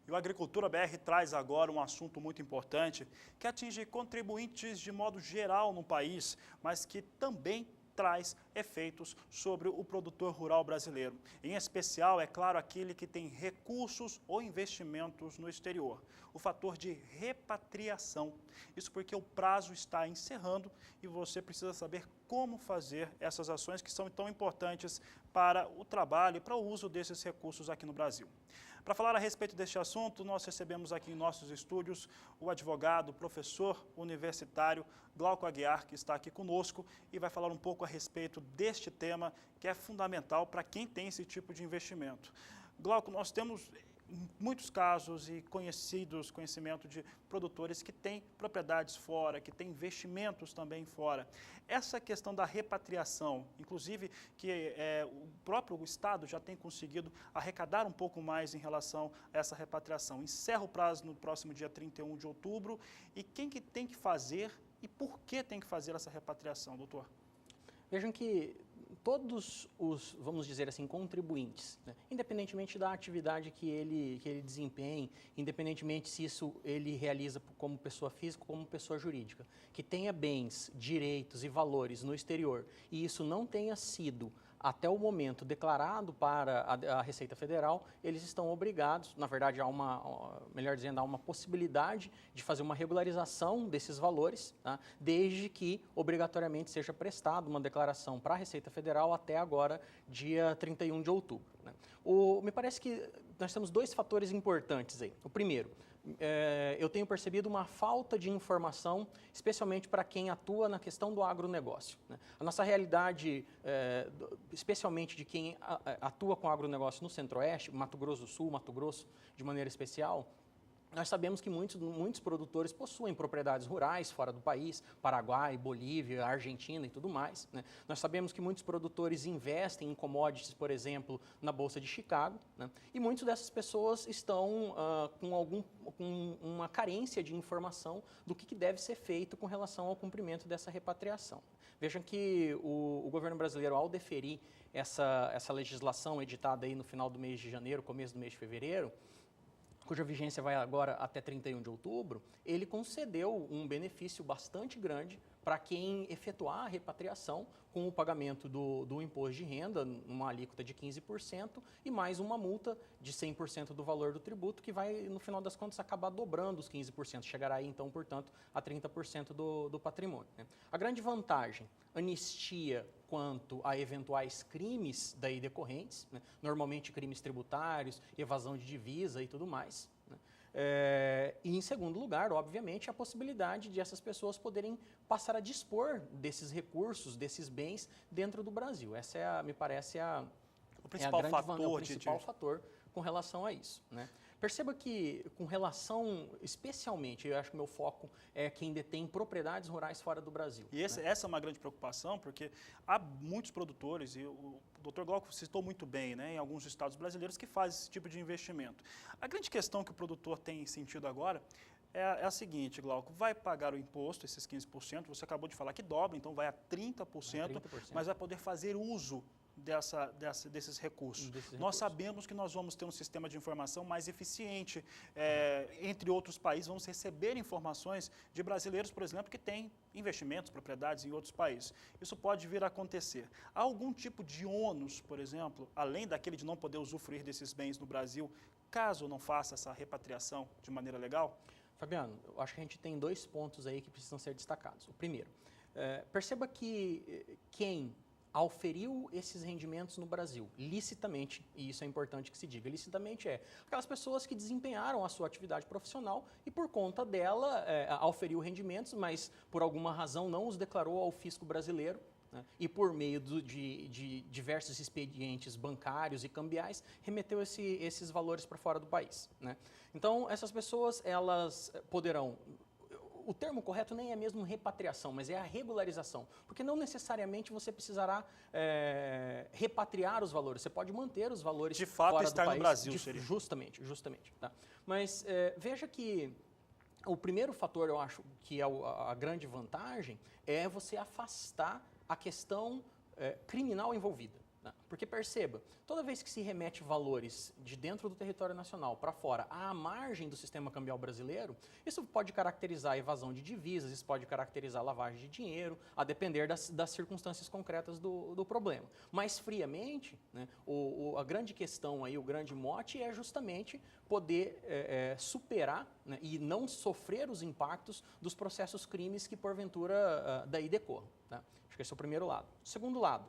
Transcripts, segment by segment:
E o Agricultura BR traz agora um assunto muito importante que atinge contribuintes de modo geral no país, mas que também traz efeitos sobre o produtor rural brasileiro. Em especial, é claro, aquele que tem recursos ou investimentos no exterior. O fator de repatriação. Isso porque o prazo está encerrando e você precisa saber como fazer essas ações que são tão importantes para o trabalho e para o uso desses recursos aqui no Brasil. Para falar a respeito deste assunto, nós recebemos aqui em nossos estúdios o advogado, professor universitário Glauco Aguiar, que está aqui conosco e vai falar um pouco a respeito deste tema que é fundamental para quem tem esse tipo de investimento. Glauco, nós temos muitos casos e conhecimento de produtores que têm propriedades fora, que têm investimentos também fora. Essa questão da repatriação, inclusive que o próprio Estado já tem conseguido arrecadar um pouco mais em relação a essa repatriação. Encerra o prazo no próximo dia 31 de outubro e quem que tem que fazer e por que tem que fazer essa repatriação, doutor? Vejam que todos os, vamos dizer assim, contribuintes, né, independentemente da atividade que ele desempenhe, independentemente se isso ele realiza como pessoa física ou como pessoa jurídica, que tenha bens, direitos e valores no exterior e isso não tenha sido até o momento declarado para a Receita Federal, eles estão obrigados, na verdade, melhor dizendo, há uma possibilidade de fazer uma regularização desses valores, tá? Desde que obrigatoriamente seja prestada uma declaração para a Receita Federal até agora, dia 31 de outubro. Né? Me parece que nós temos dois fatores importantes aí. O primeiro, eu tenho percebido uma falta de informação, especialmente para quem atua na questão do agronegócio. Né? A nossa realidade, especialmente de quem atua com agronegócio no Centro-Oeste, Mato Grosso do Sul, Mato Grosso de maneira especial, nós sabemos que muitos produtores possuem propriedades rurais fora do país, Paraguai, Bolívia, Argentina e tudo mais. Né? Nós sabemos que muitos produtores investem em commodities, por exemplo, na Bolsa de Chicago, né? E muitas dessas pessoas estão com uma carência de informação do que deve ser feito com relação ao cumprimento dessa repatriação. Vejam que o governo brasileiro, ao deferir essa legislação editada aí no final do mês de janeiro, começo do mês de fevereiro, cuja vigência vai agora até 31 de outubro, ele concedeu um benefício bastante grande para quem efetuar a repatriação com o pagamento do imposto de renda, numa alíquota de 15%, e mais uma multa de 100% do valor do tributo, que vai, no final das contas, acabar dobrando os 15%, chegará aí, então, portanto, a 30% do patrimônio. Né? A grande vantagem, anistia quanto a eventuais crimes daí decorrentes, né? Normalmente crimes tributários, evasão de divisa e tudo mais. Né? E em segundo lugar, obviamente, a possibilidade de essas pessoas poderem passar a dispor desses recursos, desses bens dentro do Brasil. Essa me parece o principal fator com relação a isso. Né? Perceba que, com relação, especialmente, eu acho que o meu foco é quem detém propriedades rurais fora do Brasil. E essa é uma grande preocupação, porque há muitos produtores, e o Dr. Glauco citou muito bem, né, em alguns estados brasileiros, que fazem esse tipo de investimento. A grande questão que o produtor tem sentido agora é a seguinte, Glauco, vai pagar o imposto, esses 15%, você acabou de falar que dobra, então vai a 30%, mas vai poder fazer uso desses recursos. Nós sabemos que nós vamos ter um sistema de informação mais eficiente. Entre outros países, vamos receber informações de brasileiros, por exemplo, que têm investimentos, propriedades em outros países. Isso pode vir a acontecer. Há algum tipo de ônus, por exemplo, além daquele de não poder usufruir desses bens no Brasil, caso não faça essa repatriação de maneira legal? Fabiano, eu acho que a gente tem dois pontos aí que precisam ser destacados. O primeiro, perceba que quem auferiu esses rendimentos no Brasil, licitamente, e isso é importante que se diga, licitamente aquelas pessoas que desempenharam a sua atividade profissional e por conta dela auferiu rendimentos, mas por alguma razão não os declarou ao fisco brasileiro, né? E por meio de diversos expedientes bancários e cambiais, remeteu esses valores para fora do país. Né? Então, essas pessoas, elas poderão... O termo correto nem é mesmo repatriação, mas é a regularização, porque não necessariamente você precisará repatriar os valores, você pode manter os valores de fato fora estar do país, no Brasil, seria. Justamente. Tá? Mas veja que o primeiro fator, eu acho, que é a grande vantagem, é você afastar a questão criminal envolvida. Né? Porque perceba, toda vez que se remete valores de dentro do território nacional para fora, à margem do sistema cambial brasileiro, isso pode caracterizar evasão de divisas, isso pode caracterizar lavagem de dinheiro, a depender das circunstâncias concretas do problema. Mais friamente, né, a grande questão aí, o grande mote é justamente poder superar, né, e não sofrer os impactos dos processos crimes que porventura daí decorram. Tá? Acho que esse é o primeiro lado. Segundo lado,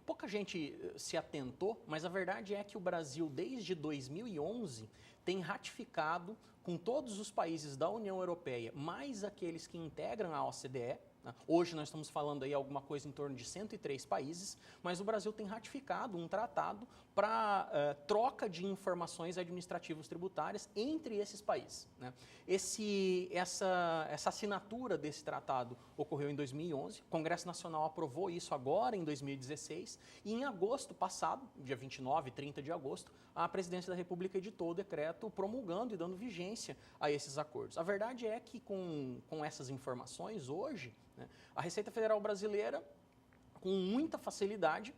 pouca gente se atentou, mas a verdade é que o Brasil, desde 2011, tem ratificado com todos os países da União Europeia, mais aqueles que integram a OCDE. Né? Hoje nós estamos falando aí alguma coisa em torno de 103 países, mas o Brasil tem ratificado um tratado para troca de informações administrativas tributárias entre esses países. Né? Essa assinatura desse tratado ocorreu em 2011, o Congresso Nacional aprovou isso agora em 2016 e em agosto passado, dia 29 e 30 de agosto, a Presidência da República editou o decreto promulgando e dando vigência a esses acordos. A verdade é que com essas informações hoje, né, a Receita Federal Brasileira, com muita facilidade,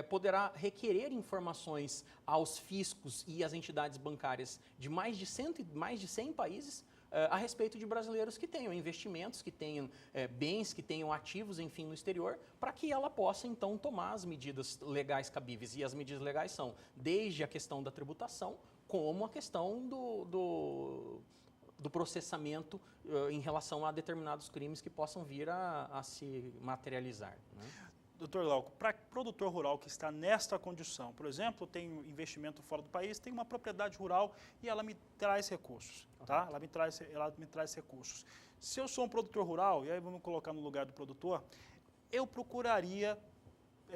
poderá requerer informações aos fiscos e às entidades bancárias de mais de 100 países a respeito de brasileiros que tenham investimentos, que tenham bens, que tenham ativos, enfim, no exterior, para que ela possa, então, tomar as medidas legais cabíveis. E as medidas legais são desde a questão da tributação, como a questão do processamento em relação a determinados crimes que possam vir a se materializar. Né? Doutor Glauco, para produtor rural que está nesta condição, por exemplo, tem investimento fora do país, tem uma propriedade rural e ela me traz recursos, tá? Ela me traz recursos. Se eu sou um produtor rural, e aí vamos colocar no lugar do produtor, eu procuraria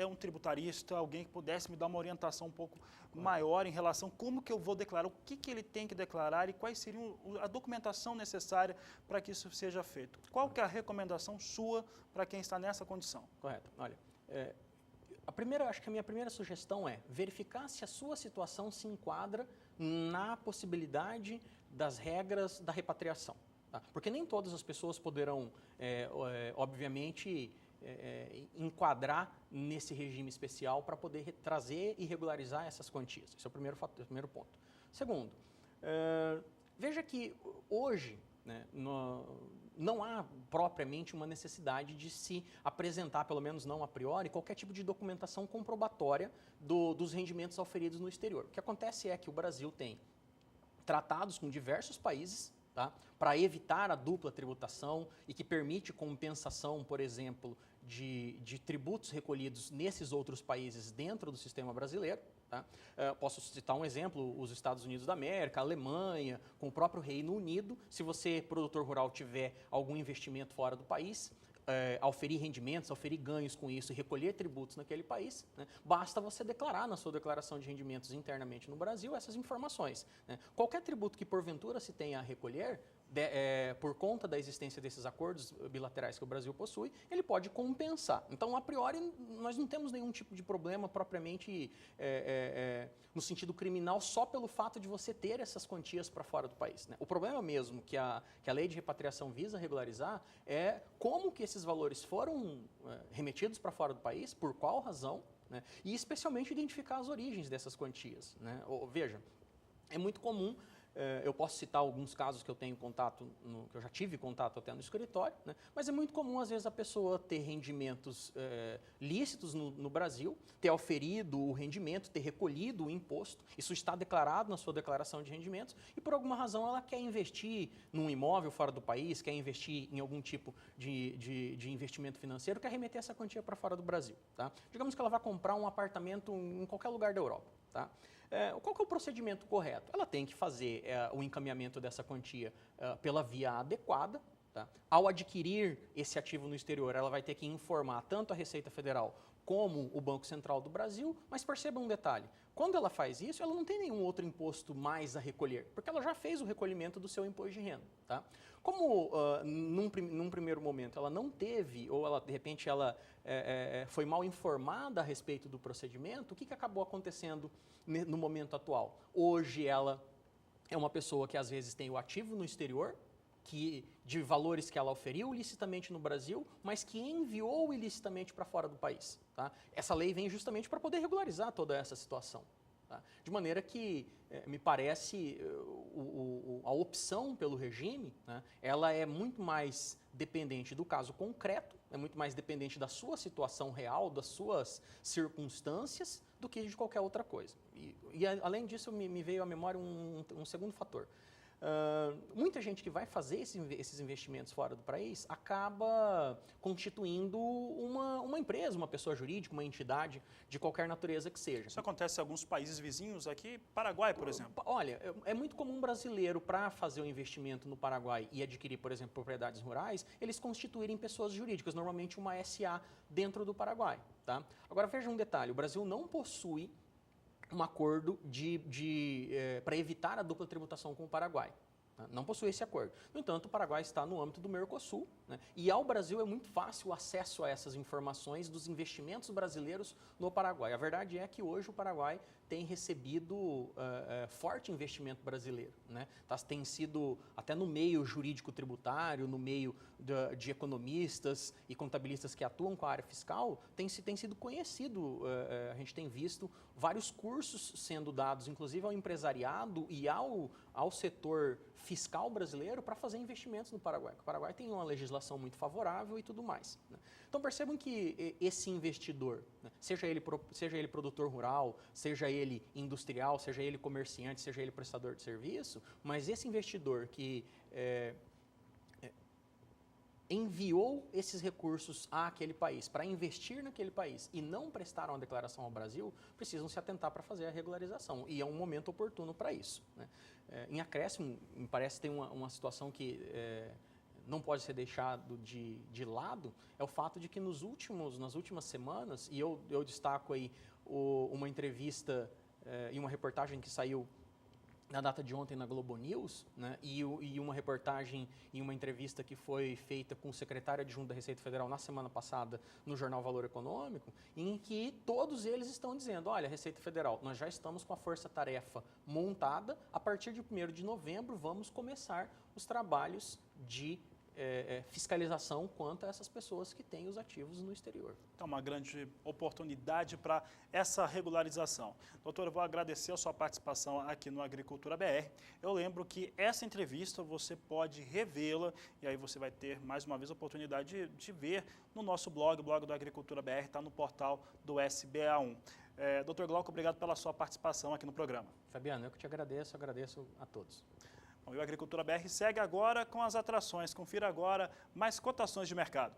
um tributarista, alguém que pudesse me dar uma orientação um pouco maior em relação a como que eu vou declarar, o que ele tem que declarar e quais seriam a documentação necessária para que isso seja feito. Qual que é a recomendação sua para quem está nessa condição? Correto. Olha, acho que a minha primeira sugestão é verificar se a sua situação se enquadra na possibilidade das regras da repatriação. Tá? Porque nem todas as pessoas poderão, obviamente, enquadrar nesse regime especial para poder trazer e regularizar essas quantias. Esse é o primeiro ponto. Segundo, veja que hoje, né, não há propriamente uma necessidade de se apresentar, pelo menos não a priori, qualquer tipo de documentação comprobatória dos rendimentos auferidos no exterior. O que acontece é que o Brasil tem tratados com diversos países, tá, para evitar a dupla tributação e que permite compensação, por exemplo, de tributos recolhidos nesses outros países dentro do sistema brasileiro. Tá? Posso citar um exemplo, os Estados Unidos da América, a Alemanha, com o próprio Reino Unido. Se você, produtor rural, tiver algum investimento fora do país, auferir rendimentos, auferir ganhos com isso e recolher tributos naquele país, né, basta você declarar na sua declaração de rendimentos internamente no Brasil essas informações. Né? Qualquer tributo que porventura se tenha a recolher, por conta da existência desses acordos bilaterais que o Brasil possui, ele pode compensar. Então, a priori, nós não temos nenhum tipo de problema propriamente no sentido criminal só pelo fato de você ter essas quantias para fora do país. Né? O problema mesmo que a lei de repatriação visa regularizar é como que esses valores foram remetidos para fora do país, por qual razão, né? E especialmente identificar as origens dessas quantias. Né? Veja, é muito comum. Eu posso citar alguns casos que eu tenho contato, que eu já tive contato até no escritório, né? Mas é muito comum, às vezes, a pessoa ter rendimentos lícitos no Brasil, ter auferido o rendimento, ter recolhido o imposto, isso está declarado na sua declaração de rendimentos, e por alguma razão ela quer investir num imóvel fora do país, quer investir em algum tipo de investimento financeiro, quer remeter essa quantia para fora do Brasil. Tá? Digamos que ela vai comprar um apartamento em qualquer lugar da Europa. Tá? Qual que é o procedimento correto? Ela tem que fazer o encaminhamento dessa quantia pela via adequada. Tá? Ao adquirir esse ativo no exterior, ela vai ter que informar tanto a Receita Federal como o Banco Central do Brasil, mas perceba um detalhe, quando ela faz isso, ela não tem nenhum outro imposto mais a recolher, porque ela já fez o recolhimento do seu imposto de renda. Tá? Como num primeiro momento ela não teve, ou ela, de repente ela foi mal informada a respeito do procedimento, o que acabou acontecendo no momento atual? Hoje ela é uma pessoa que às vezes tem o ativo no exterior, de valores que ela oferiu ilicitamente no Brasil, mas que enviou ilicitamente para fora do país. Tá? Essa lei vem justamente para poder regularizar toda essa situação. Tá? De maneira que, me parece, a opção pelo regime, né, ela é muito mais dependente do caso concreto, é muito mais dependente da sua situação real, das suas circunstâncias, do que de qualquer outra coisa. E além disso, me veio à memória um segundo fator. Muita gente que vai fazer esses investimentos fora do país acaba constituindo uma empresa, uma pessoa jurídica, uma entidade de qualquer natureza que seja. Isso acontece em alguns países vizinhos aqui, Paraguai, por exemplo. Olha, é muito comum um brasileiro, para fazer um investimento no Paraguai e adquirir, por exemplo, propriedades rurais, eles constituírem pessoas jurídicas, normalmente uma SA dentro do Paraguai. Tá? Agora veja um detalhe, o Brasil não possui um acordo para evitar a dupla tributação com o Paraguai. Não possui esse acordo. No entanto, o Paraguai está no âmbito do Mercosul, né? E ao Brasil é muito fácil o acesso a essas informações dos investimentos brasileiros no Paraguai. A verdade é que hoje o Paraguai tem recebido forte investimento brasileiro, né? Tem sido, até no meio jurídico-tributário, no meio de economistas e contabilistas que atuam com a área fiscal, tem sido conhecido, a gente tem visto vários cursos sendo dados, inclusive ao empresariado e ao setor fiscal brasileiro para fazer investimentos no Paraguai. O Paraguai tem uma legislação muito favorável e tudo mais, né? Então percebam que esse investidor, né, seja ele produtor rural, seja ele industrial, seja ele comerciante, seja ele prestador de serviço, mas esse investidor que enviou esses recursos àquele país para investir naquele país e não prestaram a declaração ao Brasil, precisam se atentar para fazer a regularização. E é um momento oportuno para isso, né? Em acréscimo, me parece que tem uma situação que não pode ser deixado de lado, é o fato de que nas últimas semanas, e eu destaco aí uma entrevista e uma reportagem que saiu na data de ontem na Globo News, né, e uma reportagem e uma entrevista que foi feita com o secretário adjunto da Receita Federal na semana passada no jornal Valor Econômico, em que todos eles estão dizendo, olha, Receita Federal, nós já estamos com a força-tarefa montada, a partir de 1º de novembro vamos começar os trabalhos de fiscalização quanto a essas pessoas que têm os ativos no exterior. Então, uma grande oportunidade para essa regularização. Doutor, eu vou agradecer a sua participação aqui no Agricultura BR. Eu lembro que essa entrevista você pode revê-la e aí você vai ter mais uma vez a oportunidade de ver no nosso blog, o blog do Agricultura BR, está no portal do SBA1. Doutor Glauco, obrigado pela sua participação aqui no programa. Fabiano, eu que te agradeço a todos. Bom, e o Agricultura BR segue agora com as atrações. Confira agora mais cotações de mercado.